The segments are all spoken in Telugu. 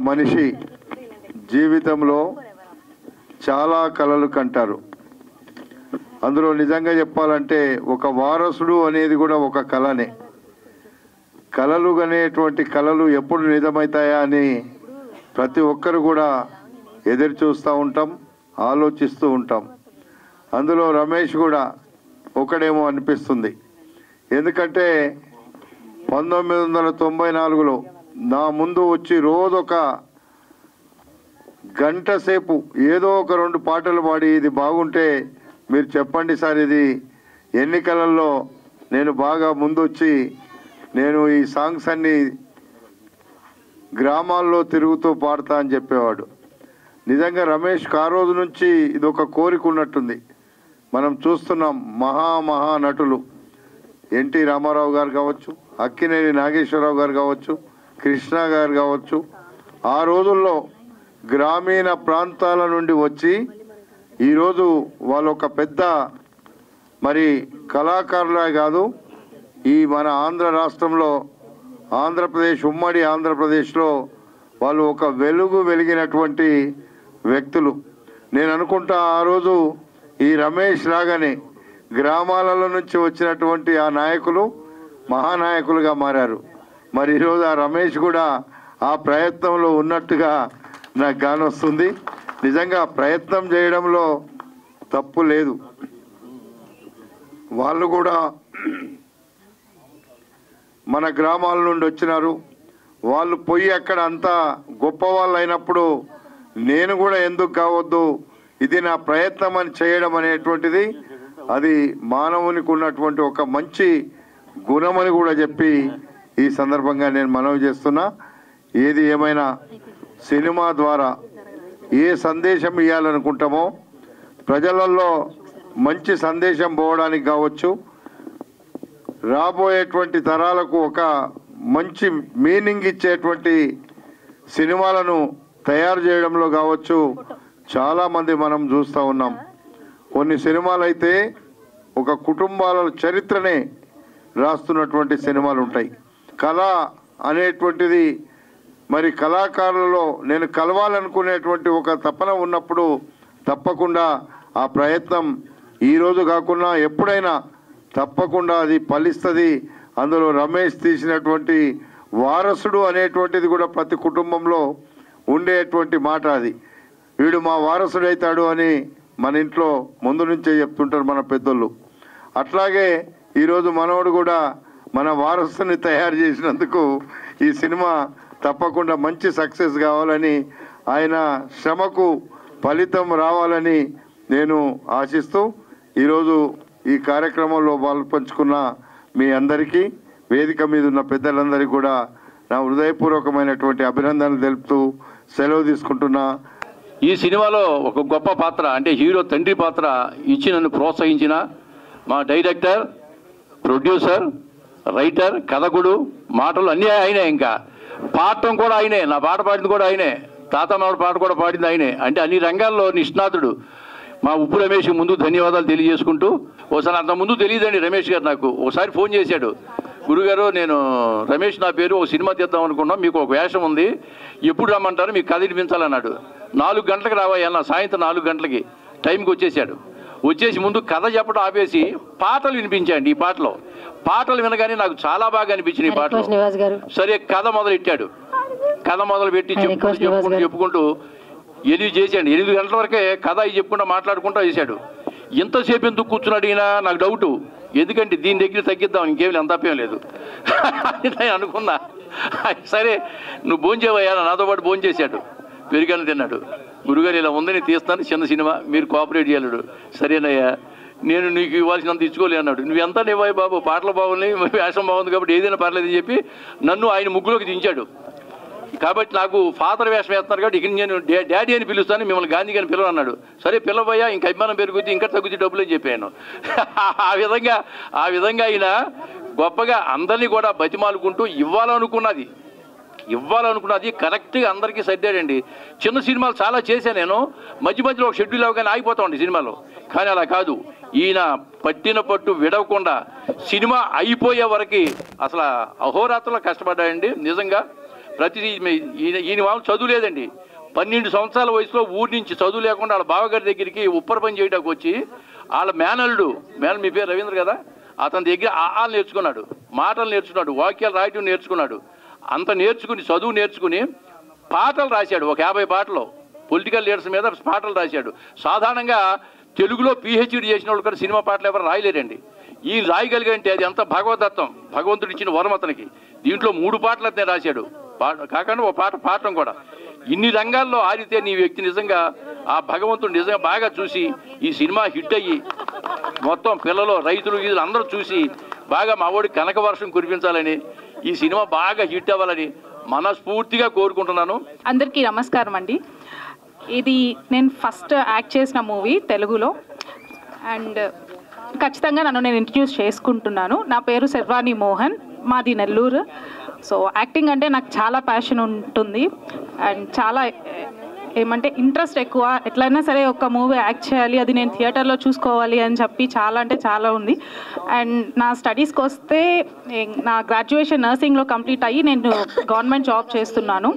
మనిషి జీవితంలో చాలా కలలు కంటారు. అందులో నిజంగా చెప్పాలంటే ఒక వారసుడు అనేది కూడా ఒక కళనే. కలలు అనేటువంటి కళలు ఎప్పుడు నిజమవుతాయా అని ప్రతి ఒక్కరు కూడా ఎదురు చూస్తూ ఉంటాం, ఆలోచిస్తూ ఉంటాం. అందులో రమేష్ కూడా ఒకడేమో అనిపిస్తుంది. ఎందుకంటే 1994లో నా ముందు వచ్చి రోజొక గంట సేపు ఏదో ఒక 2 పాటలు పాడి ఇది బాగుంటే మీరు చెప్పండి సార్, ఇది ఎన్నికలలో నేను బాగా ముందొచ్చి నేను ఈ సాంగ్స్ అన్నీ గ్రామాల్లో తిరుగుతూ పాడతా అని చెప్పేవాడు. నిజంగా రమేష్కి ఆ రోజు నుంచి ఇది ఒక కోరిక ఉన్నట్టుంది. మనం చూస్తున్నాం మహా నటులు ఎన్టీ రామారావు గారు కావచ్చు, అక్కినేని నాగేశ్వరరావు గారు కావచ్చు, కృష్ణ గారు కావచ్చు, ఆ రోజుల్లో గ్రామీణ ప్రాంతాల నుండి వచ్చి ఈరోజు వాళ్ళు ఒక పెద్ద మరి కళాకారులే కాదు, ఈ మన ఆంధ్ర రాష్ట్రంలో ఆంధ్రప్రదేశ్ ఉమ్మడి ఆంధ్రప్రదేశ్లో వాళ్ళు ఒక వెలిగినటువంటి వ్యక్తులు. నేను అనుకుంటా ఆ రోజు ఈ రమేష్ లాగానే గ్రామాలలో నుంచి వచ్చినటువంటి ఆ నాయకులు మహానాయకులుగా మారారు. మరి ఈరోజు ఆ రమేష్ కూడా ఆ ప్రయత్నంలో ఉన్నట్టుగా నాకు కానొస్తుంది. నిజంగా ప్రయత్నం చేయడంలో తప్పు లేదు. వాళ్ళు కూడా మన గ్రామాల నుండి వచ్చినారు. వాళ్ళు పోయి అక్కడ అంతా గొప్ప వాళ్ళు అయినప్పుడు నేను కూడా ఎందుకు కావద్దు, ఇది నా ప్రయత్నం అని చేయడం అనేటువంటిది అది మానవునికి ఉన్నటువంటి ఒక మంచి గుణమని కూడా చెప్పి ఈ సందర్భంగా నేను మనవి చేస్తున్నా. ఏది ఏమైనా సినిమా ద్వారా ఏ సందేశం ఇవ్వాలనుకుంటామో ప్రజలలో మంచి సందేశం పోవడానికి కావచ్చు, రాబోయేటువంటి తరాలకు ఒక మంచి మీనింగ్ ఇచ్చేటువంటి సినిమాలను తయారు చేయడంలో కావచ్చు చాలామంది మనం చూస్తూ ఉన్నాం. కొన్ని సినిమాలు అయితే ఒక కుటుంబాల చరిత్రనే రాస్తున్నటువంటి సినిమాలు ఉంటాయి. కళ అనేటువంటిది మరి కళాకారులలో నేను కలవాలనుకునేటువంటి ఒక తపన ఉన్నప్పుడు తప్పకుండా ఆ ప్రయత్నం ఈరోజు కాకుండా ఎప్పుడైనా తప్పకుండా అది ఫలిస్తుంది. అందులో రమేష్ తీసినటువంటి వారసుడు అనేటువంటిది కూడా ప్రతి కుటుంబంలో ఉండేటువంటి మాట. అది వీడు మా వారసుడైతాడు అని మన ఇంట్లో ముందు నుంచే చెప్తుంటారు మన పెద్దోళ్ళు. అట్లాగే ఈరోజు మనోడు కూడా మన వారసుని తయారు చేసినందుకు ఈ సినిమా తప్పకుండా మంచి సక్సెస్ కావాలని, ఆయన శ్రమకు ఫలితం రావాలని నేను ఆశిస్తూ ఈరోజు ఈ కార్యక్రమంలో పాల్పంచుకున్న మీ అందరికీ, వేదిక మీద ఉన్న పెద్దలందరికీ కూడా నా హృదయపూర్వకమైనటువంటి అభినందనలు తెలుపుతూ సెలవు తీసుకుంటున్నా. ఈ సినిమాలో ఒక గొప్ప పాత్ర అంటే హీరో తండ్రి పాత్ర ఇచ్చి నన్ను ప్రోత్సహించిన మా డైరెక్టర్, ప్రొడ్యూసర్, రైటర్, కథకుడు, మాటలు అన్నీ ఆయనే. ఇంకా పాడటం కూడా ఆయనే, నా పాట పాడింది కూడా ఆయనే, తాత మామిడి పాట కూడా పాడింది ఆయనే. అంటే అన్ని రంగాల్లో నిష్ణాతుడు. మా ఉప్పు రమేష్కి ముందు ధన్యవాదాలు తెలియజేసుకుంటూ, ఒకసారి అంత ముందు తెలియదండి రమేష్ గారు నాకు ఒకసారి ఫోన్ చేశాడు. గురుగారు, నేను రమేష్ నా పేరు, ఒక సినిమా తీద్దాం అనుకున్నాం, మీకు ఒక వేషం ఉంది, ఎప్పుడు రమ్మంటారు, మీకు కథ వినిపించాలన్నాడు. 4 గంటలకు రావాయన్న, సాయంత్రం 4 గంటలకి టైంకి వచ్చేసాడు. వచ్చేసి ముందు కథ చెప్పడం ఆపేసి పాటలు వినిపించండి. ఈ పాటలు వినగానే నాకు చాలా బాగా అనిపించింది ఈ పాటలు. సరే కథ మొదలెట్టాడు. కథ మొదలు పెట్టి చెప్పుకుంటూ 8 చేశాడు. 8 గంటల వరకే కథ చెప్పుకుంటూ మాట్లాడుకుంటూ చేశాడు. ఇంతసేపు ఎందుకు కూర్చున్నాడు ఈయన నాకు డౌటు. ఎందుకంటే దీని దగ్గర తగ్గిద్దాం, ఇంకేమి ఎంత తప్పేం లేదు నేను అనుకున్నా. సరే నువ్వు భోంచేవయ్యా, నాతో పాటు భోంచేశాడు, పెరిగాను తిన్నాడు. గురుగారు ఇలా ఉందని తీస్తాను, చిన్న సినిమా, మీరు కోఆపరేట్ చేయలేడు. సరేనయ్యా, నేను నీకు ఇవ్వాల్సినంత ఇచ్చుకోలే అన్నాడు. నువ్వు ఎంత ఇవ్వాలి బాబు, పాటలు బాగున్నాయి, వేషం బాగుంది కాబట్టి ఏదైనా పర్లేదని చెప్పి నన్ను ఆయన ముగ్గులోకి దించాడు. కాబట్టి నాకు ఫాదర్ వేషం వేస్తున్నారు కాబట్టి ఇక నేను డాడీ అని పిలుస్తాను, మిమ్మల్ని గాంధీ అని పిలవ అన్నాడు. సరే పిలవయ్యా, ఇంకా అభిమానం పెరుగుద్ది, ఇంకా తగ్గుద్ది డబ్బులు అని చెప్పాను. ఆ విధంగా ఆయన గొప్పగా అందరినీ కూడా బతిమాలుకుంటూ ఇవ్వాలనుకున్నది కరెక్ట్గా అందరికీ సర్దాడండి. చిన్న సినిమాలు చాలా చేశాను నేను, మధ్యలో ఒక షెడ్యూల్ అవగానే ఆగిపోతా ఉండే సినిమాలో. కానీ అలా కాదు, ఈయన పట్టిన పట్టు విడవకుండా సినిమా అయిపోయే వరకు అసలు అహోరాత్రులు కష్టపడ్డాడండి. నిజంగా ప్రతిదీ ఈయన వాళ్ళు చదువు లేదండి. 12 సంవత్సరాల వయసులో ఊరి నుంచి చదువు లేకుండా వాళ్ళ బావగారి దగ్గరికి ఉప్పర పని చేయడానికి వచ్చి వాళ్ళ మేనల్లుడు మీ పేరు రవీంద్ర కదా, అతని దగ్గర ఆలు నేర్చుకున్నాడు, మాటలు నేర్చుకున్నాడు, వాక్యాలు రాయటం నేర్చుకున్నాడు. అంత నేర్చుకుని చదువు నేర్చుకుని పాటలు రాశాడు. ఒక 50 పాటలు పొలిటికల్ లీడర్స్ మీద పాటలు రాశాడు. సాధారణంగా తెలుగులో PhD చేసిన వాళ్ళు కూడా సినిమా పాటలు ఎవరు రాయలేరండి. ఈయన రాయగలిగంటే అది ఎంత భగవదత్తం, భగవంతుడు ఇచ్చిన వరం అతనికి. దీంట్లో 3 పాటలు అతనే రాశాడు, కాకుండా ఒక పాట పాడటం కూడా. ఇన్ని రంగాల్లో ఆరితే నీ వ్యక్తి నిజంగా ఆ భగవంతుడు నిజంగా బాగా చూసి ఈ సినిమా హిట్ అయ్యి మొత్తం పిల్లలు, రైతులు, గీతులు అందరూ చూసి బాగా మా వాడికి కనక వర్షం కురిపించాలని, ఈ సినిమా బాగా హిట్ అవ్వాలని మనస్ఫూర్తిగా కోరుకుంటున్నాను. అందరికీ నమస్కారం అండి. ఇది నేను ఫస్ట్ యాక్ట్ చేసిన మూవీ తెలుగులో. అండ్ ఖచ్చితంగా నన్ను నేను ఇంట్రడ్యూస్ చేసుకుంటున్నాను. నా పేరు శర్వాణి మోహన్, మాది నెల్లూరు. సో యాక్టింగ్ అంటే నాకు చాలా ప్యాషన్ ఉంటుంది అండ్ చాలా ఏమంటే ఇంట్రెస్ట్ ఎక్కువ. ఎట్లయినా సరే ఒక మూవీ యాక్ట్ చేయాలి, అది నేను థియేటర్లో చూసుకోవాలి అని చెప్పి చాలా అంటే చాలా ఉంది. అండ్ నా స్టడీస్కి వస్తే నా గ్రాడ్యుయేషన్ నర్సింగ్లో కంప్లీట్ అయ్యి నేను గవర్నమెంట్ జాబ్ చేస్తున్నాను.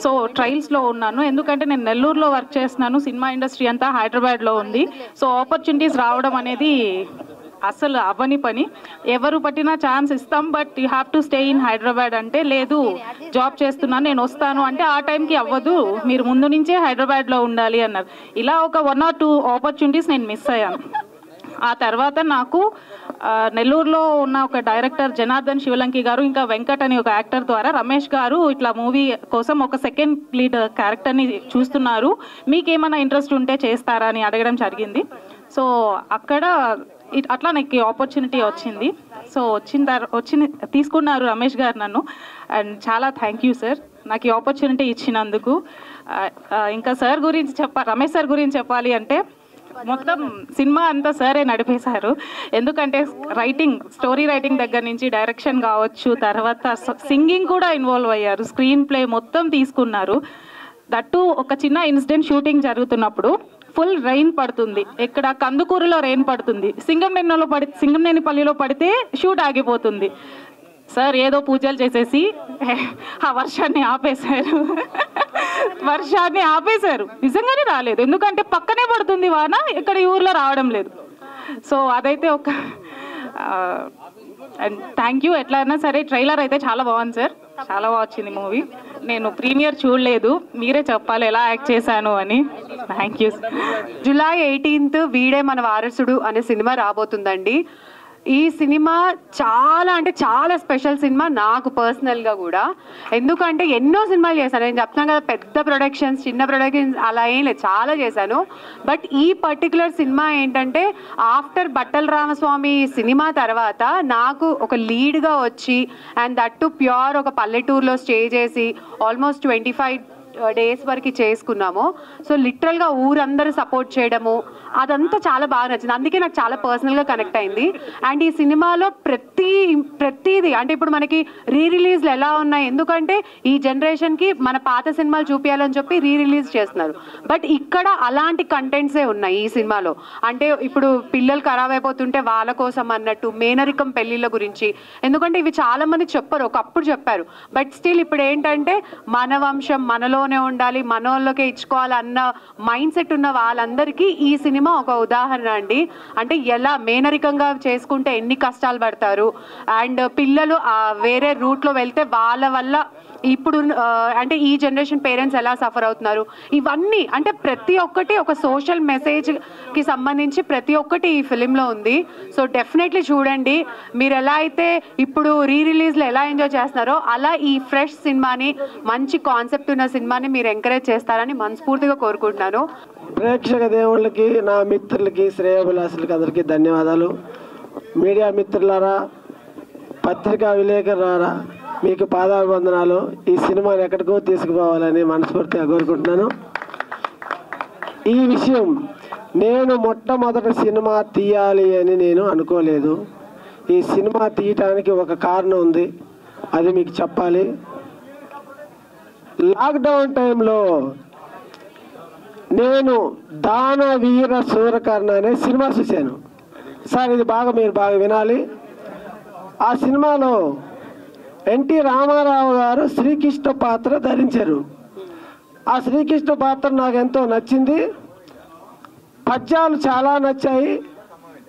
సో ట్రయల్స్లో ఉన్నాను, ఎందుకంటే నేను నెల్లూరులో వర్క్ చేస్తున్నాను. సినిమా ఇండస్ట్రీ అంతా హైదరాబాద్లో ఉంది. సో ఆపర్చునిటీస్ రావడం అనేది అసలు అవ్వని పని. ఎవరు పట్టినా ఛాన్స్ ఇస్తాం, but you have to stay in Hyderabad అంటే లేదు, జాబ్ చేస్తున్నాను నేను వస్తాను అంటే ఆ టైంకి అవ్వదు, మీరు ముందు నుంచే హైదరాబాద్లో ఉండాలి అన్నారు. ఇలా ఒక 1 or 2 ఆపర్చునిటీస్ నేను మిస్ అయ్యాను. ఆ తర్వాత నాకు నెల్లూరులో ఉన్న ఒక డైరెక్టర్ జనార్దన్ శివలంకి గారు, ఇంకా వెంకట్ అని ఒక యాక్టర్ ద్వారా రమేష్ గారు ఇట్లా మూవీ కోసం ఒక సెకండ్ లీడ్ క్యారెక్టర్ని చూస్తున్నారు, మీకేమైనా ఇంట్రెస్ట్ ఉంటే చేస్తారా అని అడగడం జరిగింది. సో అక్కడ అట్లా నాకు ఆపర్చునిటీ వచ్చింది. సో తీసుకున్నారు రమేష్ గారు నన్ను. అండ్ చాలా థ్యాంక్ యూ సార్ నాకు ఈ ఆపర్చునిటీ ఇచ్చినందుకు. ఇంకా సార్ గురించి రమేష్ సార్ గురించి చెప్పాలి అంటే మొత్తం సినిమా అంతా సరే నడిపేశారు. ఎందుకంటే రైటింగ్, స్టోరీ రైటింగ్ దగ్గర నుంచి డైరెక్షన్ కావచ్చు, తర్వాత సింగింగ్ కూడా ఇన్వాల్వ్ అయ్యారు, స్క్రీన్ ప్లే మొత్తం తీసుకున్నారు. దట్టు ఒక చిన్న ఇన్సిడెంట్ షూటింగ్ జరుగుతున్నప్పుడు ఫుల్ రెయిన్ పడుతుంది, ఇక్కడ కందుకూరులో రెయిన్ పడుతుంది, సింగంనేనిపల్లిలో పడితే షూట్ ఆగిపోతుంది. సార్ ఏదో పూజలు చేసేసి ఆ వర్షాన్ని ఆపేశారు. నిజంగానే రాలేదు, ఎందుకంటే పక్కనే పడుతుంది వాన, ఇక్కడ ఈ ఊర్లో రావడం లేదు. సో అదైతే ఒక అండ్ థ్యాంక్ యూ. ఎట్లా అయినా సరే ట్రైలర్ అయితే చాలా బాగుంది సార్, చాలా బాగా వచ్చింది మూవీ. నేను ప్రీమియర్ చూడలేదు, మీరే చెప్పాలి ఎలా యాక్ట్ చేశాను అని. Thank you. జూలై 18th వీడే మన వారసుడు అనే సినిమా రాబోతుందండి. ఈ సినిమా చాలా అంటే చాలా స్పెషల్ సినిమా నాకు పర్సనల్గా కూడా. ఎందుకంటే ఎన్నో సినిమాలు చేశాను, నేను చెప్తాను కదా, పెద్ద ప్రొడక్షన్స్, చిన్న ప్రొడక్షన్స్ అలా ఏం లేదు, చాలా చేశాను. బట్ ఈ పర్టికులర్ సినిమా ఏంటంటే ఆఫ్టర్ బట్టల రామస్వామి సినిమా తర్వాత నాకు ఒక లీడ్గా వచ్చి, అండ్ దట్టు ప్యూర్ ఒక పల్లెటూరులో స్టే చేసి ఆల్మోస్ట్ 25 days వరకు చేసుకున్నాము. సో లిటరల్గా ఊరందరూ సపోర్ట్ చేయడము అదంతా చాలా బాగా నచ్చింది, అందుకే నాకు చాలా పర్సనల్గా కనెక్ట్ అయింది. అండ్ ఈ సినిమాలో ప్రతిదీ అంటే ఇప్పుడు మనకి రిలీజ్లు ఎలా ఉన్నాయి, ఎందుకంటే ఈ జనరేషన్కి మన పాత సినిమాలు చూపించాలని చెప్పి రిలీజ్ చేస్తున్నారు, బట్ ఇక్కడ అలాంటి కంటెంట్సే ఉన్నాయి ఈ సినిమాలో. అంటే ఇప్పుడు పిల్లలు ఖరాబ్ అయిపోతుంటే వాళ్ళ కోసం అన్నట్టు, మేనరికం పెళ్ళిళ్ళ గురించి, ఎందుకంటే ఇవి చాలా మంది చెప్పరు, ఒకప్పుడు చెప్పారు, బట్ స్టిల్ ఇప్పుడు ఏంటంటే మన వంశం మనలోనే ఉండాలి, మనోళ్ళకే ఇచ్చుకోవాలి అన్న మైండ్ సెట్ ఉన్న వాళ్ళందరికీ ఈ సినిమా ఒక ఉదాహరణ అండి. అంటే ఎలా మేనరికంగా చేసుకుంటే ఎన్ని కష్టాలు పడతారు, అండ్ పిల్లలు వేరే రూట్లో వెళ్తే వాళ్ళ వల్ల ఇప్పుడు అంటే ఈ జనరేషన్ పేరెంట్స్ ఎలా సఫర్ అవుతున్నారు, ఇవన్నీ అంటే ప్రతి ఒక్కటి ఒక సోషల్ మెసేజ్కి సంబంధించి ప్రతి ఒక్కటి ఈ ఫిలింలో ఉంది. సో డెఫినెట్లీ చూడండి. మీరు ఎలా అయితే ఇప్పుడు రిలీజ్లో ఎలా ఎంజాయ్ చేస్తున్నారో అలా ఈ ఫ్రెష్ సినిమాని, మంచి కాన్సెప్ట్ ఉన్న సినిమాని మీరు ఎంకరేజ్ చేస్తారని మనస్ఫూర్తిగా కోరుకుంటున్నాను. ప్రేక్షక దేవుళ్ళకి, నా మిత్రులకి, శ్రేయోభిలాసులకి అందరికీ ధన్యవాదాలు. మీడియా మిత్రులారా, పత్రికా విలేకరులారా, మీకు పాదాభివందనాలు. ఈ సినిమాని ఎక్కడికో తీసుకుపోవాలని మనస్ఫూర్తిగా కోరుకుంటున్నాను. ఈ విషయం నేను మొట్టమొదటి సినిమా తీయాలి అని నేను అనుకోలేదు. ఈ సినిమా తీయటానికి ఒక కారణం ఉంది, అది మీకు చెప్పాలి. లాక్డౌన్ టైంలో నేను దానవీర సూరకర్ణ అనే సినిమా చూశాను సార్. ఇది మీరు బాగా వినాలి. ఆ సినిమాలో ఎన్టీ రామారావు గారు శ్రీకృష్ణ పాత్ర ధరించారు. ఆ శ్రీకృష్ణ పాత్ర నాకు ఎంతో నచ్చింది. పద్యాలు చాలా నచ్చాయి.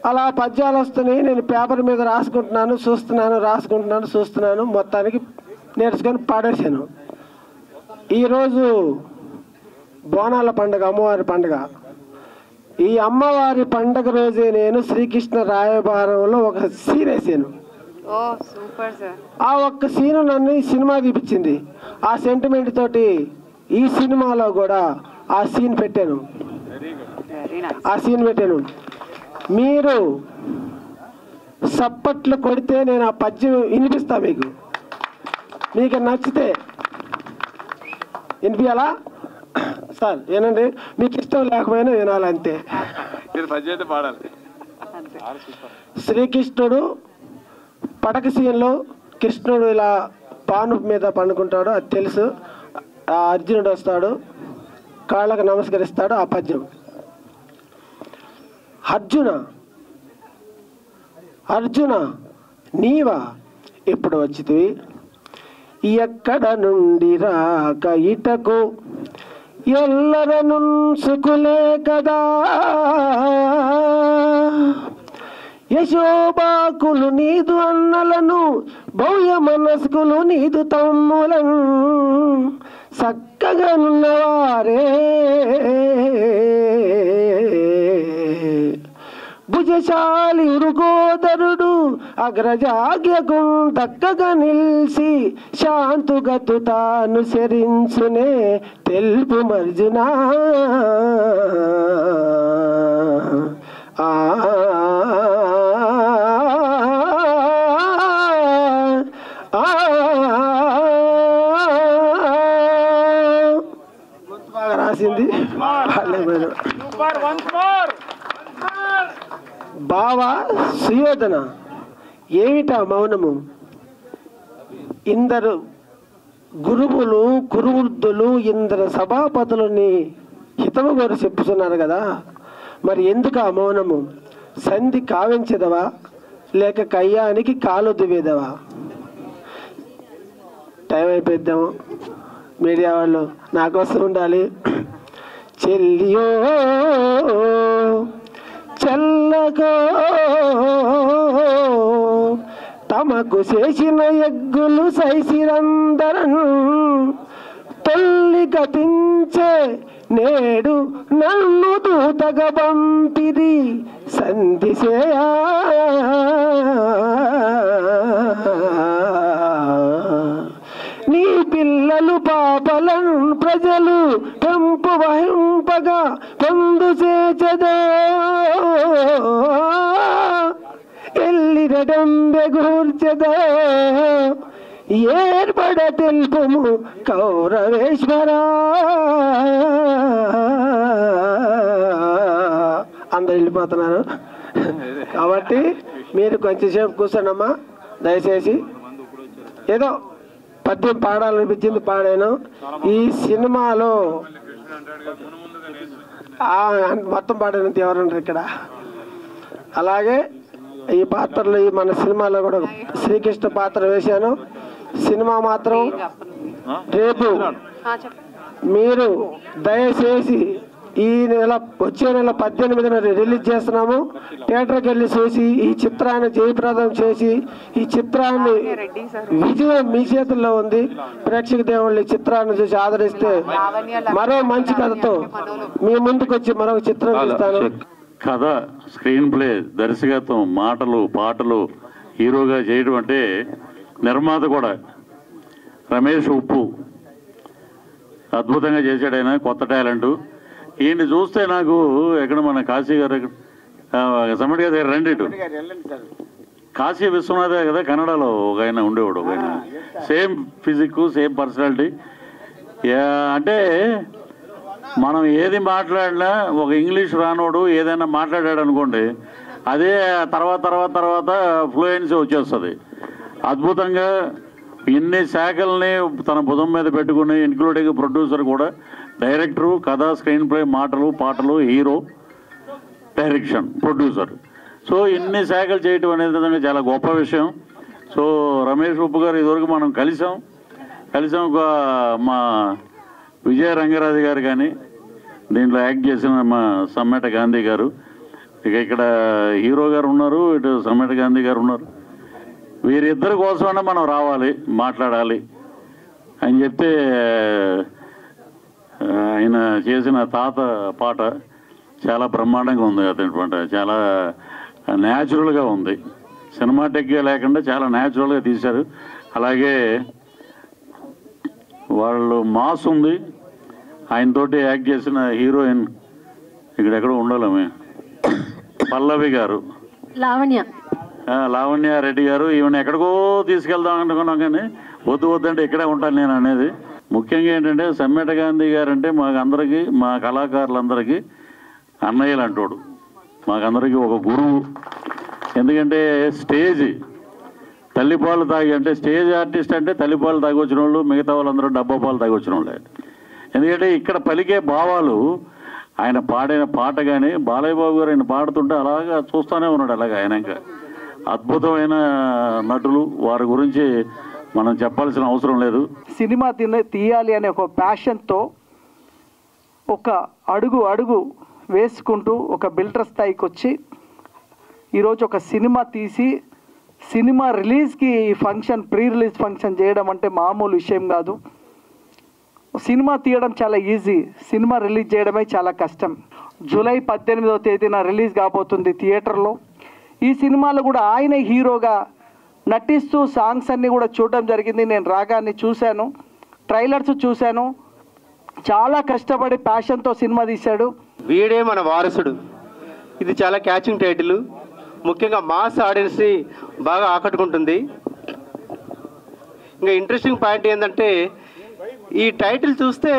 అలా పద్యాలు వస్తున్నాయి, నేను పేపర్ మీద రాసుకుంటున్నాను, చూస్తున్నాను, మొత్తానికి నేర్చుకొని పాడేశాను. ఈరోజు బోనాల పండుగ, అమ్మవారి పండుగ. ఈ అమ్మవారి పండుగ రోజే నేను శ్రీకృష్ణ రాయబారంలో ఒక సీన్ వేసాను. ఆ ఒక్క సీను నన్ను ఈ సినిమా తీపిచ్చింది. ఆ సెంటిమెంట్ తోటి ఈ సినిమాలో కూడా ఆ సీన్ పెట్టాను. మీరు సప్పట్లు కొడితే నేను ఆ పద్యం వినిపిస్తా. మీకు నచ్చితే వినిపించాలా సార్? వినండి, మీకు ఇష్టం లేకపోయినా వినాలంతే. శ్రీకృష్ణుడు పడక సీన్లో కృష్ణుడు ఇలా పాను మీద పండుకుంటాడు, అది తెలుసు. ఆ అర్జునుడు వస్తాడు, కాళ్ళకు నమస్కరిస్తాడు. ఆ పద్యం, అర్జున నీవా ఎప్పుడు వచ్చితివి, ఎక్కడ నుండి రాక ఇటకు, ఎల్లరను సుకులే కదా, యశోబాకులు నీదు అన్నలను, భవ్య మనస్కులు నీదు తమ్ములను, చక్కగానున్నవారే భుజశాలి ఉరుగోదరుడు, అగ్రజాగ్యకు దక్కగా నిల్సి, శాంతుగతు తాను శరించునే తెలుపు మర్జునా. బాగా రాసింది. బావా సుయోధన, ఏమిటా మౌనము? ఇందరు గురువులు కురువృద్ధులు ఇందరు సభాపతులని హితము గారు చెప్పుతున్నారు కదా, మరి ఎందుకు ఆ మౌనము? సంధి కావించదవా లేక కయ్యానికి కాలు దువ్వేదవా? టైం అయిపోయిద్దాము, మీడియా వాళ్ళు నా కోసం ఉండాలి. చెల్లియో చల్లగో తమకు చేసిన ఎగ్గులు సైసిరందరను, తొల్లి గతించే నేడు నన్ను దూతగా పంపిరి సంధిసేయా. నీ పిల్లలు పాపలను ప్రజలు పెంపు వహింపగా పొందు చేచదో, ఎల్లిరడంబెగూర్చదో ఏర్పడ తెలుపుము కౌరవేశ్వర. అందరు వెళ్ళిపోతున్నారు కాబట్టి మీరు కొంచెంసేపు కూర్చోండమ్మా దయచేసి. ఏదో పద్యం పాడాలనిపించింది, పాడాను. ఈ సినిమాలో మొత్తం పాడినంత ఎవరున్నారు ఇక్కడ? అలాగే ఈ పాత్రలు మన సినిమాలో కూడా శ్రీకృష్ణ పాత్ర వేశాను. సినిమా మాత్రం రేపు మీరు దయచేసి ఈ నెల వచ్చే నెల 18న రిలీజ్ చేస్తున్నాము. థియేటర్కి వెళ్ళి చూసి ఈ చిత్రాన్ని జయప్రదం చేసి ఈ చిత్రాన్ని విజయం మీ చేతుల్లో ఉంది. ప్రేక్షక దేవుళ్ళు ఈ చిత్రాన్ని చూసి ఆదరిస్తే మరో మంచి కథతో మీ ముందుకు వచ్చి మరొక చిత్రం చూస్తాను. కథ, స్క్రీన్ ప్లే, దర్శకత్వం, మాటలు, పాటలు, హీరోగా చేయడం అంటే నిర్మాత కూడా రమేష్ ఉప్పు అద్భుతంగా చేశాడు. ఆయన కొత్త టాలెంట్. ఈయన్ని చూస్తే నాకు ఎక్కడ మన కాశీ గారు సమ్మటి గారి దగ్గర రండి, కాశీ విశ్వనాథే కదా కన్నడలో ఒక ఆయన ఉండేవాడు. ఒక ఆయన సేమ్ ఫిజిక్, సేమ్ పర్సనాలిటీ. అంటే మనం ఏది మాట్లాడినా ఒక ఇంగ్లీష్ రానోడు ఏదైనా మాట్లాడాడు అనుకోండి, అదే తర్వాత ఫ్లూయెన్సీ వచ్చేస్తుంది. అద్భుతంగా ఇన్ని శాఖల్ని తన భుజం మీద పెట్టుకుని, ఇంక్లూడింగ్ ప్రొడ్యూసర్ కూడా, డైరెక్టరు, కథ, స్క్రీన్ ప్లే, మాటలు, పాటలు, హీరో, డైరెక్షన్, ప్రొడ్యూసర్. సో ఇన్ని శాఖలు చేయటం అనేది చాలా గొప్ప విషయం. సో రమేష్ ఉప్పు గారు ఇదివరకు మనం కలిసాం మా విజయ రంగరాజు గారు కానీ దీంట్లో యాక్ట్ చేసిన మా సమ్మెట గాంధీ గారు, ఇక ఇక్కడ హీరో గారు ఉన్నారు, ఇటు సమ్మెట గాంధీ గారు ఉన్నారు. వీరిద్దరి కోసమైనా మనం రావాలి, మాట్లాడాలి అని చెప్తే ఆయన చేసిన తాత పాట చాలా బ్రహ్మాండంగా ఉంది. అతని పాట చాలా న్యాచురల్గా ఉంది, సినిమాటిక్గా లేకుండా చాలా న్యాచురల్గా తీశారు. అలాగే వాళ్ళు మాస్ ఉంది. ఆయనతోటి యాక్ట్ చేసిన హీరోయిన్ ఇక్కడెక్కడ ఉండాలమే పల్లవి గారు, లావణ్య రెడ్డి గారు. ఈవెన్ ఎక్కడికో తీసుకెళ్దాం అనుకున్నాం కానీ వద్దంటే ఇక్కడే ఉంటాను నేను అనేది. ముఖ్యంగా ఏంటంటే సమ్మెట గాంధీ గారు అంటే మాకందరికీ, మా కళాకారులందరికీ అన్నయ్యలు అంటాడు, మాకందరికీ ఒక గురువు. ఎందుకంటే స్టేజ్ తల్లిపాలు తాగి, అంటే స్టేజ్ ఆర్టిస్ట్ అంటే తల్లిపాలు తాగి వచ్చిన వాళ్ళు, మిగతా వాళ్ళందరూ డబ్బా పాలు తాగి వచ్చిన వాళ్ళే. ఎందుకంటే ఇక్కడ పలికే భావాలు, ఆయన పాడిన పాట కానీ బాలయ్య బాబు గారు ఆయన పాడుతుంటే అలాగా చూస్తూనే ఉన్నాడు. అలాగే ఆయన ఇంకా అద్భుతమైన నటులు, వారి గురించి మనం చెప్పాల్సిన అవసరం లేదు. సినిమా తీయాలి అనే ఒక ప్యాషన్తో ఒక అడుగు వేసుకుంటూ ఒక బిల్డర్ స్థాయికి వచ్చి ఈరోజు ఒక సినిమా తీసి సినిమా రిలీజ్కి ఫంక్షన్, ప్రీ రిలీజ్ ఫంక్షన్ చేయడం అంటే మామూలు విషయం కాదు. సినిమా తీయడం చాలా ఈజీ, సినిమా రిలీజ్ చేయడమే చాలా కష్టం. జూలై 18వ తేదీన రిలీజ్ కాబోతుంది థియేటర్లో. ఈ సినిమాలో కూడా ఆయన హీరోగా నటిస్తూ సాంగ్స్ అన్నీ కూడా చూడడం జరిగింది. నేను రాగాన్ని చూశాను, ట్రైలర్స్ చూశాను. చాలా కష్టపడి ప్యాషన్తో సినిమా తీశాడు. వీడే మన వారసుడు, ఇది చాలా క్యాచింగ్ టైటిల్. ముఖ్యంగా మాస్ ఆడియన్స్ని బాగా ఆకట్టుకుంటుంది. ఇంకా ఇంట్రెస్టింగ్ పాయింట్ ఏంటంటే ఈ టైటిల్ చూస్తే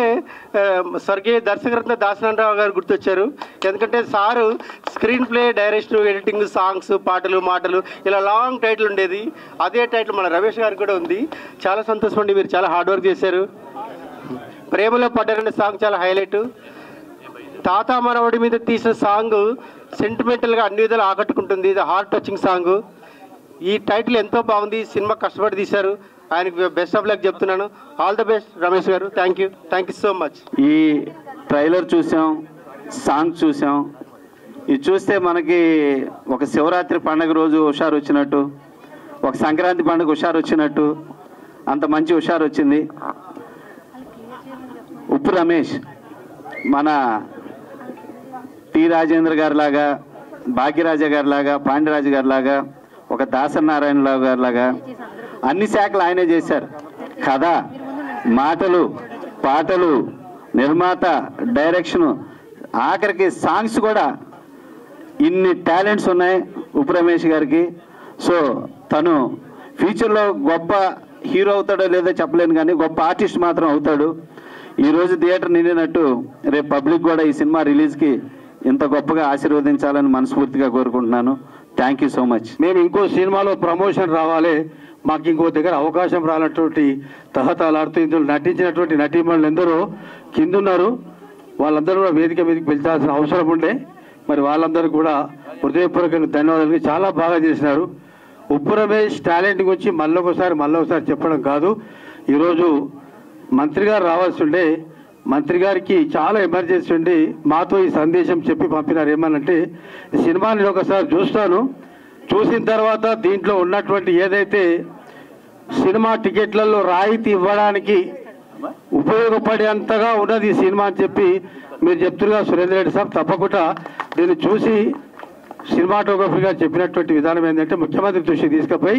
స్వర్గీయ దర్శకరత్న దాసనారాయణ గారు గుర్తొచ్చారు. ఎందుకంటే sir screen play, direction, editing, songs, పాటలు, మాటలు ఇలా లాంగ్ టైటిల్ ఉండేది. అదే టైటిల్ మన రమేష్ గారికి కూడా ఉంది. చాలా సంతోషం అండి, మీరు చాలా హార్డ్ వర్క్ చేశారు. ప్రేమలో పడ్డారనే సాంగ్ చాలా హైలైట్. తాత మనవడి మీద తీసిన సాంగ్ సెంటిమెంటల్గా అన్ని విధాలు ఆకట్టుకుంటుంది. ఇది హార్ట్ టచింగ్ సాంగ్. ఈ టైటిల్ ఎంతో బాగుంది, సినిమా కష్టపడి తీశారు. ఆయనకి బెస్ట్ ఆఫ్ లక్ చెప్తున్నాను. ఆల్ ద బెస్ట్ రమేష్ గారు. Thank you so much. ఈ ట్రైలర్ చూసాం, సాంగ్ చూసాం. ఇది చూస్తే మనకి ఒక శివరాత్రి పండుగ రోజు హుషారు వచ్చినట్టు, ఒక సంక్రాంతి పండుగ హుషారు వచ్చినట్టు, అంత మంచి హుషారు వచ్చింది. ఉప్పు రమేష్ మన టి రాజేంద్ర గారి లాగా, భాగ్యరాజ గారి లాగా, పాండ్యరాజు గారి లాగా, ఒక దాసనారాయణరావు గారి లాగా అన్ని శాఖలు ఆయనే చేశారు. కథ, మాటలు, పాటలు, నిర్మాత, డైరెక్షను, ఆఖరికి సాంగ్స్ కూడా ఇన్ని టాలెంట్స్ ఉన్నాయి ఉప్పు రమేష్ గారికి. సో తను ఫ్యూచర్లో గొప్ప హీరో అవుతాడో లేదో చెప్పలేను కానీ గొప్ప ఆర్టిస్ట్ మాత్రం అవుతాడు. ఈరోజు థియేటర్ నిండినట్టు రేపు పబ్లిక్ కూడా ఈ సినిమా రిలీజ్కి ఇంత గొప్పగా ఆశీర్వదించాలని మనస్ఫూర్తిగా కోరుకుంటున్నాను. Thank you so much. మేము ఇంకో సినిమాలో ప్రమోషన్ రావాలి, మాకు ఇంకో దగ్గర అవకాశం రానటువంటి తహతలాడుతూ ఇందులో నటించినటువంటి నటీమణులు ఎందరో కిందున్నారు. వాళ్ళందరూ కూడా వేదిక మీదకి పిలిచాల్సిన అవసరం ఉండే. మరి వాళ్ళందరూ కూడా హృదయపూర్వకంగా ధన్యవాదాలు. చాలా బాగా చేసినారు. ఉప్పు రమేష్ టాలెంట్ గురించి మళ్ళొకసారి చెప్పడం కాదు. ఈరోజు మంత్రి గారు రావాల్సి ఉండే, మంత్రి గారికి చాలా ఎమర్జెన్సీ ఉండి మాతో ఈ సందేశం చెప్పి పంపినారు. ఏమనంటే ఈ సినిమా నేను ఒకసారి చూస్తాను, చూసిన తర్వాత దీంట్లో ఉన్నటువంటి ఏదైతే సినిమా టికెట్లలో రాయితీ ఇవ్వడానికి ఉపయోగపడేంతగా ఉన్నది ఈ సినిమా అని చెప్పి మీరు చెప్తున్నారు సురేందర్ రెడ్డి సాబ్. తప్పకుండా దీన్ని చూసి సినిమాటోగ్రఫీగా చెప్పినటువంటి విధానం ఏంటంటే ముఖ్యమంత్రి దృష్టికి తీసుకుపోయి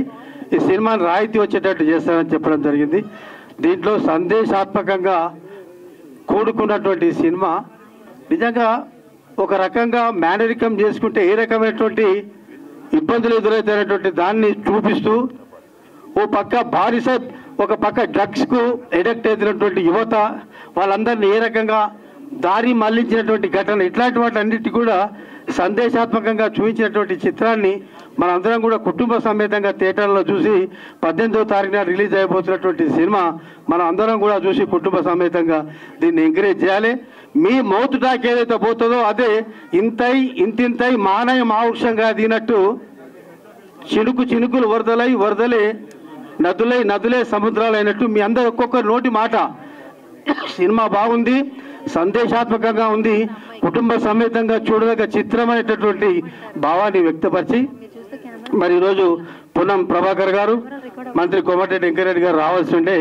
ఈ సినిమాని రాయితీ వచ్చేటట్టు చేస్తారని చెప్పడం జరిగింది. దీంట్లో సందేశాత్మకంగా కూడుకున్నటువంటి సినిమా నిజంగా ఒక రకంగా మేనరికం చేసుకుంటే ఏ రకమైనటువంటి ఇబ్బందులు ఎదురవుతున్నటువంటి దాన్ని చూపిస్తూ ఓ పక్క బానిస, ఒక పక్క డ్రగ్స్కు ఎడిక్ట్ అవుతున్నటువంటి యువత, వాళ్ళందరినీ ఏ రకంగా దారి మళ్లించినటువంటి ఘటన, ఇట్లాంటి వాటన్నిటి కూడా సందేశాత్మకంగా చూపించినటువంటి చిత్రాన్ని మనందరం కూడా కుటుంబ సమేతంగా థియేటర్లో చూసి 18వ తారీఖున రిలీజ్ అయిపోతున్నటువంటి సినిమా మనం అందరం కూడా చూసి కుటుంబ సమేతంగా దీన్ని ఎంకరేజ్ చేయాలి. మీ మౌత్ టాక్ ఏదైతే పోతుందో అదే ఇంతింతై మానయ మావృక్షంగా దిగినట్టు చినుకు చినుకులు వరదలై వరదలే నదులై నదులే సముద్రాలైనట్టు మీ అందరు ఒక్కొక్కరి నోటి మాట సినిమా బాగుంది, సందేశాత్మకంగా ఉంది, కుటుంబ సమేతంగా చూడదగ్గ చిత్రమైనటువంటి భావాన్ని వ్యక్తపరిచి మరి ఈరోజు పొన్నం ప్రభాకర్ గారు, మంత్రి కోమటిరెడ్డి వెంకరెడ్డి గారు రావాల్సి ఉండే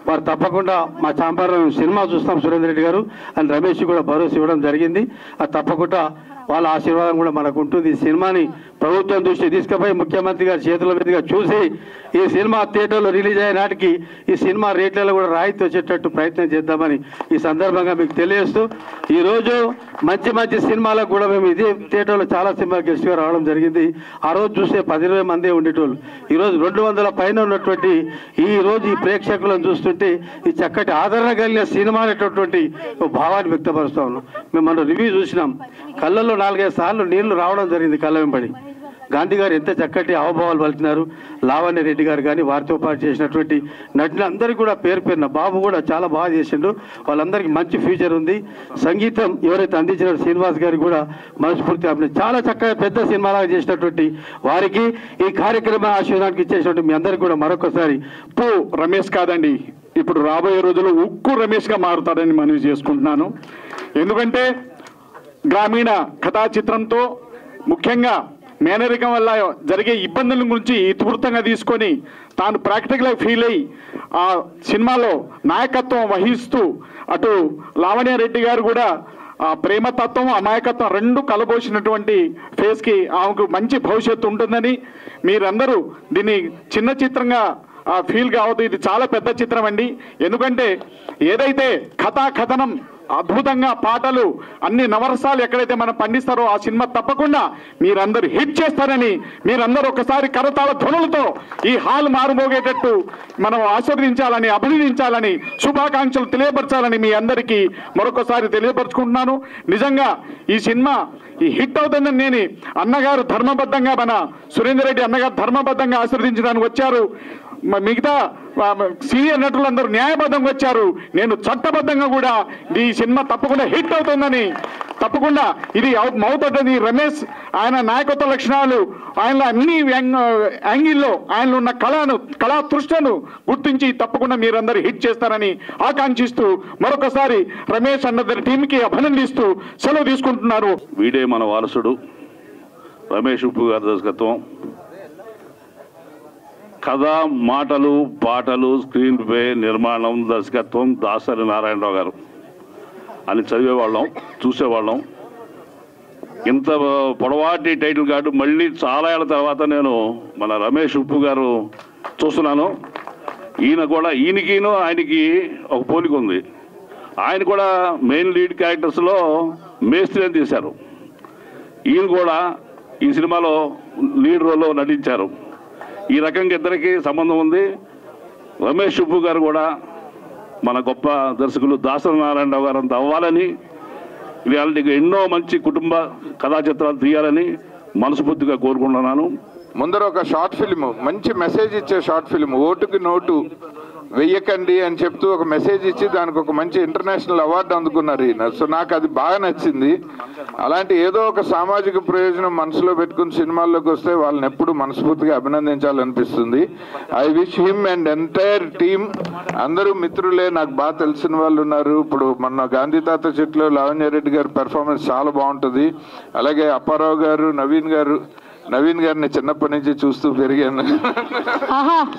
వారు తప్పకుండా మా చాంపారం సినిమా చూస్తాం సురేందర్ రెడ్డి గారు అని రమేష్ కూడా భరోసా ఇవ్వడం జరిగింది. అది తప్పకుండా వాళ్ళ ఆశీర్వాదం కూడా మనకు ఉంటుంది. ఈ సినిమాని ప్రభుత్వం దృష్టి తీసుకుపోయి ముఖ్యమంత్రి గారి చేతుల మీదుగా చూసి ఈ సినిమా థియేటర్లో రిలీజ్ అయ్యే నాటికి ఈ సినిమా రేట్లలో కూడా రాయితీ వచ్చేటట్టు ప్రయత్నం చేద్దామని ఈ సందర్భంగా మీకు తెలియజేస్తూ ఈరోజు మంచి మంచి సినిమాలకు కూడా మేము ఇదే థియేటర్లో చాలా సినిమా గెస్ట్గా రావడం జరిగింది. ఆ రోజు చూస్తే 10-20 మందే ఉండేటోళ్ళు. ఈరోజు 200 పైన ఉన్నటువంటి ఈ రోజు ఈ ప్రేక్షకులను చూస్తుంటే ఈ చక్కటి ఆదరణ కలిగిన సినిమా అనేటటువంటి భావాన్ని వ్యక్తపరుస్తూ ఉన్నాం. మేము మనం రివ్యూ చూసినాం, కళ్ళల్లో 4-5 సార్లు నీళ్లు రావడం జరిగింది కళ్ళ వెంబడి. గాంధీ గారు ఎంత చక్కటి హావభావాలు పలికినారు. లావణ్య రెడ్డి గారు కానీ వారితో పాటు చేసినటువంటి నటులందరికీ కూడా పేరు పేరున బాబు కూడా చాలా బాగా చేసిండు. వాళ్ళందరికీ మంచి ఫ్యూచర్ ఉంది. సంగీతం ఎవరైతే అందించిన శ్రీనివాస్ గారికి కూడా మనస్ఫూర్తిగా చాలా చక్కగా పెద్ద సినిమాలాగా చేసినటువంటి వారికి ఈ కార్యక్రమ ఆశీర్వాదానికి ఇచ్చేసినటువంటి మీ అందరికీ కూడా మరొకసారి రమేష్ కాదండి, ఇప్పుడు రాబోయే రోజుల్లో ఉక్కు రమేష్గా మారుతారని మనవి చేసుకుంటున్నాను. ఎందుకంటే గ్రామీణ కథా చిత్రంతో ముఖ్యంగా మేనరికం వల్ల జరిగే ఇబ్బందుల గురించి ఇతివృత్తంగా తీసుకొని తాను ప్రాక్టికల్గా ఫీల్ అయ్యి ఆ సినిమాలో నాయకత్వం వహిస్తూ అటు లావణ్యారెడ్డి గారు కూడా ఆ ప్రేమతత్వం అమాయకత్వం రెండు కలబోసినటువంటి ఫేస్కి ఆమెకు మంచి భవిష్యత్తు ఉంటుందని మీరందరూ దీన్ని చిన్న చిత్రంగా ఫీల్ కావద్దు. ఇది చాలా పెద్ద చిత్రం అండి. ఎందుకంటే ఏదైతే కథనం అద్భుతంగా పాటలు అన్ని నవరసాలు ఎక్కడైతే మనం పండిస్తారో ఆ సినిమా తప్పకుండా మీరందరూ హిట్ చేస్తారని మీరందరూ ఒకసారి కరతాళ ధ్వనులతో ఈ హాల్ మారుమోగేటట్టు మనం ఆశీర్వదించాలని అభినందించాలని శుభాకాంక్షలు తెలియపరచాలని మీ అందరికీ మరొకసారి తెలియపరచుకుంటున్నాను. నిజంగా ఈ సినిమా ఈ హిట్ అవుతుందని నేను అన్నగారు ధర్మబద్ధంగా మన సురేందర్ రెడ్డి అన్నగారు ధర్మబద్ధంగా ఆశీర్వదించడానికి వచ్చారు. మిగతా సీనియర్ నటులందరూ న్యాయబద్ధంగా వచ్చారు. నేను చట్టబద్ధంగా కూడా ఈ సినిమా తప్పకుండా హిట్ అవుతుందని తప్పకుండా ఇది అవుతుందని రమేష్ ఆయన నాయకత్వ లక్షణాలు ఆయనలో అన్ని యాంగిల్లో ఆయనలో ఉన్న కళా తృష్ణను గుర్తించి తప్పకుండా మీరందరూ హిట్ చేస్తారని ఆకాంక్షిస్తూ మరొకసారి రమేష్ అన్న టీంకి అభినందిస్తూ సెలవు తీసుకుంటున్నారు. వీడే మన వారసుడు రమేష్ ఉప్పు గారి దర్శకత్వం, కథ మాటలు పాటలు స్క్రీన్ ప్లే నిర్మాణం దర్శకత్వం దాసరి నారాయణరావు గారు అని చదివేవాళ్ళం చూసేవాళ్ళం. ఇంత పొడవాటి టైటిల్ కార్డు మళ్ళీ చాలా ఏళ్ళ తర్వాత నేను మన రమేష్ ఉప్పు గారు చూస్తున్నాను. ఈయనకిను ఆయనకి ఒక పోలిక ఉంది. ఆయన కూడా మెయిన్ లీడ్ క్యారెక్టర్స్లో మేస్త్రి అని తీశారు. ఈయన కూడా ఈ సినిమాలో లీడ్ రోల్లో నటించారు. ఈ రకంగా ఇద్దరికి సంబంధం ఉంది. రమేష్ ఉప్పు గారు కూడా మన గొప్ప దర్శకులు దాసరి నారాయణరావు గారు అంత అవ్వాలని, రియాలిటీగా ఎన్నో మంచి కుటుంబ కథా చిత్రాలు తీయాలని మనస్ఫూర్తిగా కోరుకుంటున్నాను. ముందర ఒక షార్ట్ ఫిల్మ్, మంచి మెసేజ్ ఇచ్చే షార్ట్ ఫిల్మ్, ఓటుకి నోటు వెయ్యకండి అని చెప్తూ ఒక మెసేజ్ ఇచ్చి దానికి ఒక మంచి ఇంటర్నేషనల్ అవార్డు అందుకున్నారు ఈయన. సో నాకు అది బాగా నచ్చింది. అలాంటి ఏదో ఒక సామాజిక ప్రయోజనం మనసులో పెట్టుకుని సినిమాల్లోకి వస్తే వాళ్ళని ఎప్పుడు మనస్ఫూర్తిగా అభినందించాలనిపిస్తుంది. I wish him and entire team, అందరూ మిత్రులే, నాకు బాగా తెలిసిన వాళ్ళు ఉన్నారు. ఇప్పుడు మన గాంధీ తాత చెట్లో లావణ్యారెడ్డి గారి పెర్ఫార్మెన్స్ చాలా బాగుంటుంది. అలాగే అప్పారావు గారు, నవీన్ గారిని చిన్నప్పటి నుంచి చూస్తూ పెరిగాను.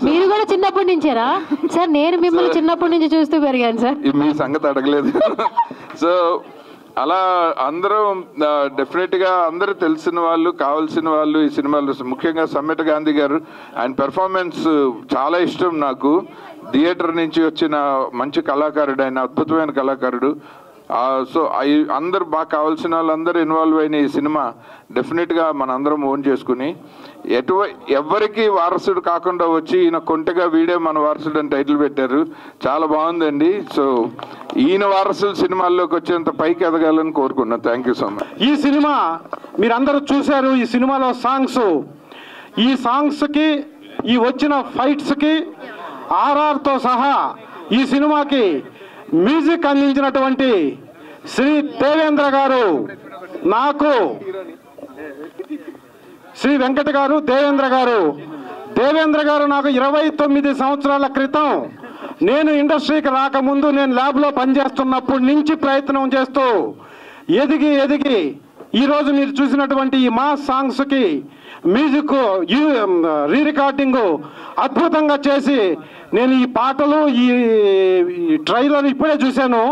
మీరు కూడా చిన్నప్పటి నుంచేరా సార్? నేను మిమ్మల్ని చిన్నప్పటి నుంచి చూస్తూ పెరిగాను సార్. మీ సంగతి అడగలేదు. సో అలా అందరూ డెఫినెట్గా అందరూ తెలిసిన వాళ్ళు, కావాల్సిన వాళ్ళు ఈ సినిమాలో. ముఖ్యంగా సమ్మెట గాంధీ గారు, ఆయన పెర్ఫార్మెన్స్ చాలా ఇష్టం నాకు. థియేటర్ నుంచి వచ్చిన మంచి కళాకారుడు ఆయన, అద్భుతమైన కళాకారుడు. సో అందరు బాగా కావాల్సిన వాళ్ళందరూ ఇన్వాల్వ్ అయిన ఈ సినిమా డెఫినెట్గా మనందరం ఓన్ చేసుకుని ఎవరికి వారసుడు కాకుండా వచ్చి ఈయన కొంటగా వీడే మన వారసుడు అని టైటిల్ పెట్టారు. చాలా బాగుందండి. సో ఈయన వారసులు సినిమాల్లోకి వచ్చేంత పైకి ఎదగాలని కోరుకున్నాను. Thank you so much. ఈ సినిమా మీరందరూ చూశారు. ఈ సినిమాలో ఈ సాంగ్స్కి ఈ వచ్చిన ఫైట్స్కి ఆర్ఆర్తో సహా ఈ సినిమాకి మ్యూజిక్ అందించినటువంటి శ్రీ దేవేంద్ర గారు నాకు శ్రీ వెంకట గారు, దేవేంద్ర గారు నాకు 29 సంవత్సరాల క్రితం నేను ఇండస్ట్రీకి రాకముందు నేను ల్యాబ్లో పనిచేస్తున్నప్పటి నుంచి ప్రయత్నం చేస్తూ ఎదిగి ఈరోజు మీరు చూసినటువంటి ఈ మాస్ సాంగ్స్కి మ్యూజిక్ రీ రికార్డింగ్ అద్భుతంగా చేసి నేను ఈ పాటలు ఈ ట్రైలర్ ఇప్పుడే చూశాను.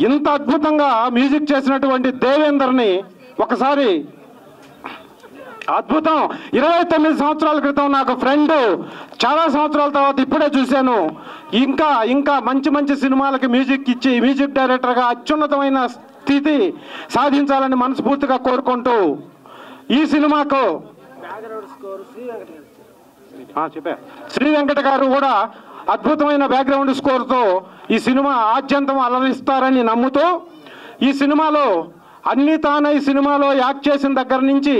ఇంత అద్భుతంగా మ్యూజిక్ చేసినటువంటి దేవేందర్ని ఒకసారి అద్భుతం. 29 సంవత్సరాల క్రితం నాకు ఫ్రెండ్, చాలా సంవత్సరాల తర్వాత ఇప్పుడే చూశాను. ఇంకా మంచి సినిమాలకి మ్యూజిక్ ఇచ్చి మ్యూజిక్ డైరెక్టర్గా అత్యున్నతమైన స్థితి సాధించాలని మనస్ఫూర్తిగా కోరుకుంటూ ఈ సినిమాకు శ్రీ వెంకట గారు కూడా అద్భుతమైన బ్యాక్గ్రౌండ్ స్కోర్తో ఈ సినిమా ఆద్యంతం అలరిస్తారని నమ్ముతూ ఈ సినిమాలో అన్ని తానై సినిమాలో యాక్ట్ చేసిన దగ్గర నుంచి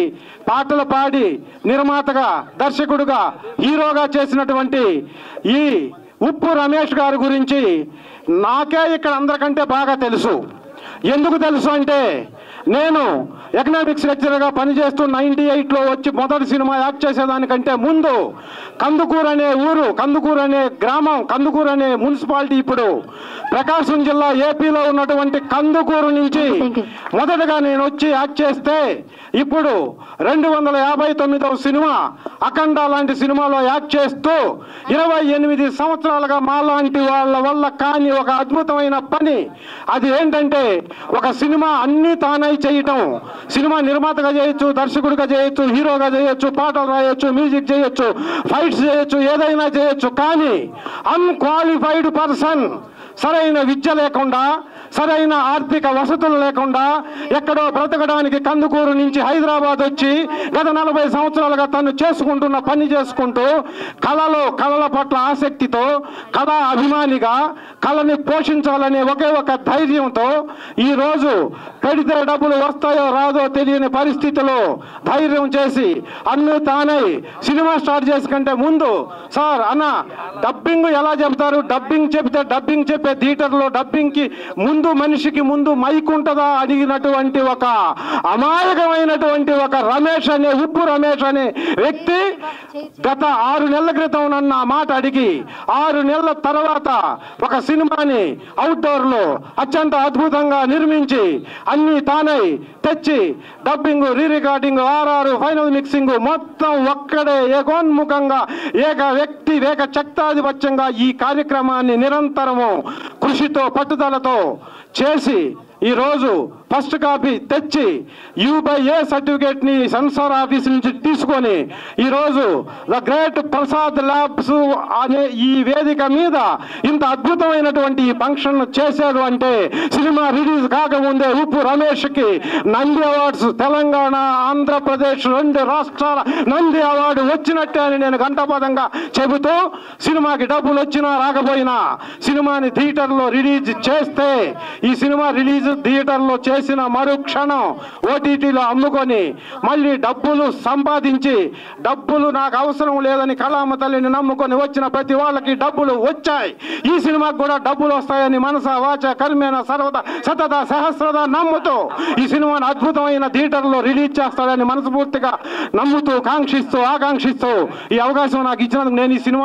పాటలు పాడి నిర్మాతగా, దర్శకుడుగా, హీరోగా చేసినటువంటి ఈ ఉప్పు రమేష్ గారి గురించి నాకే ఇక్కడ అందరికంటే బాగా తెలుసు. ఎందుకు తెలుసు అంటే నేను ఎకనామిక్స్ లెక్చరర్గా పనిచేస్తూ 98లో వచ్చి మొదటి సినిమా యాక్ట్ చేసేదానికంటే ముందు కందుకూరు అనే ఊరు, కందుకూరు అనే గ్రామం, కందుకూరు అనే మున్సిపాలిటీ ఇప్పుడు ప్రకాశం జిల్లా ఏపీలో ఉన్నటువంటి కందుకూరు నుంచి మొదటగా నేను వచ్చి యాక్ట్ చేస్తే ఇప్పుడు 259వ సినిమా అఖండ లాంటి సినిమాలో యాక్ట్ చేస్తూ 28 సంవత్సరాలుగా మాలాంటి వాళ్ళ వల్ల కాని ఒక అద్భుతమైన పని. అది ఏంటంటే ఒక సినిమా అన్ని తానై చేయటం. సినిమా నిర్మాతగా చేయొచ్చు, దర్శకుడిగా చేయొచ్చు, హీరోగా చేయొచ్చు, పాటలు రాయొచ్చు, మ్యూజిక్ చేయొచ్చు, ఫైట్స్ చేయొచ్చు, ఏదైనా చేయొచ్చు. కానీ అన్క్వాలిఫైడ్ పర్సన్, సరైన విద్య లేకుండా, సరైన ఆర్థిక వసతులు లేకుండా ఎక్కడో బ్రతకడానికి కందుకూరు నుంచి హైదరాబాద్ వచ్చి గత 40 సంవత్సరాలుగా తను చేసుకుంటున్న పని చేసుకుంటూ కళల పట్ల ఆసక్తితో, కళా అభిమానిగా, కళని పోషించాలనే ఒకే ఒక ధైర్యంతో ఈరోజు పెడితే డబ్బులు వస్తాయో రాదో తెలియని పరిస్థితిలో ధైర్యం చేసి అన్ను తానై సినిమా స్టార్ట్ చేసుకుంటే ముందు సార్ అన్న డబ్బింగ్ ఎలా చెప్తారు, డబ్బింగ్ చెప్తే డబ్బింగ్ చెప్పే థియేటర్లో డబ్బింగ్కి ముందు మనిషికి ముందు మైక్ ఉంటుందా అడిగినటువంటి ఒక అమాయకమైనటువంటి ఒక రమేష్ అనే ఉప్పు రమేష్ అనే వ్యక్తి గత 6 నెలల క్రితం నన్ను ఆ మాట అడిగి 6 నెలల తర్వాత ఒక సినిమాని అవుట్డోర్లో అత్యంత అద్భుతంగా నిర్మించి అన్ని తానై తెచ్చి dubbing, re recording, RR, final mixing మొత్తం ఒక్కడే ఏకోన్ముఖంగా ఏక వ్యక్తి చక్తాధిపత్యంగా ఈ కార్యక్రమాన్ని నిరంతరము కృషితో పట్టుదలతో చేసి ఈరోజు ఫస్ట్ కాపీ తెచ్చి U/A సర్టిఫికేట్ని సెన్సార్ ఆఫీస్ నుంచి తీసుకొని ఈరోజు ద గ్రేట్ ప్రసాద్ ల్యాబ్స్ అనే ఈ వేదిక మీద ఇంత అద్భుతమైనటువంటి ఈ ఫంక్షన్ చేశారు అంటే సినిమా రిలీజ్ కాకముందే ఉప్పు రమేష్కి నంది అవార్డ్స్, తెలంగాణ, ఆంధ్రప్రదేశ్ 2 రాష్ట్రాల నంది అవార్డు వచ్చినట్టే అని నేను ఘంటాపథంగా చెబుతూ సినిమాకి డబ్బులు వచ్చినా రాకపోయినా సినిమాని థియేటర్లో రిలీజ్ చేస్తే ఈ సినిమా రిలీజ్ థియేటర్లో చేసిన మరుక్షణం ఓటీటీలో అమ్ముకొని మళ్ళీ డబ్బులు సంపాదించి డబ్బులు నాకు అవసరం లేదని కళామ తల్లిని నమ్ముకొని వచ్చిన ప్రతి వాళ్ళకి డబ్బులు వచ్చాయి. ఈ సినిమాకి కూడా డబ్బులు వస్తాయని మనస వాచ కర్మేణ సర్వద సతత సహస్రద నమ్ముతూ ఈ సినిమాను అద్భుతమైన థియేటర్లో రిలీజ్ చేస్తాడని మనస్ఫూర్తిగా నమ్ముతూ ఆకాంక్షిస్తూ ఈ అవకాశం నాకు ఇచ్చినందుకు నేను ఈ సినిమా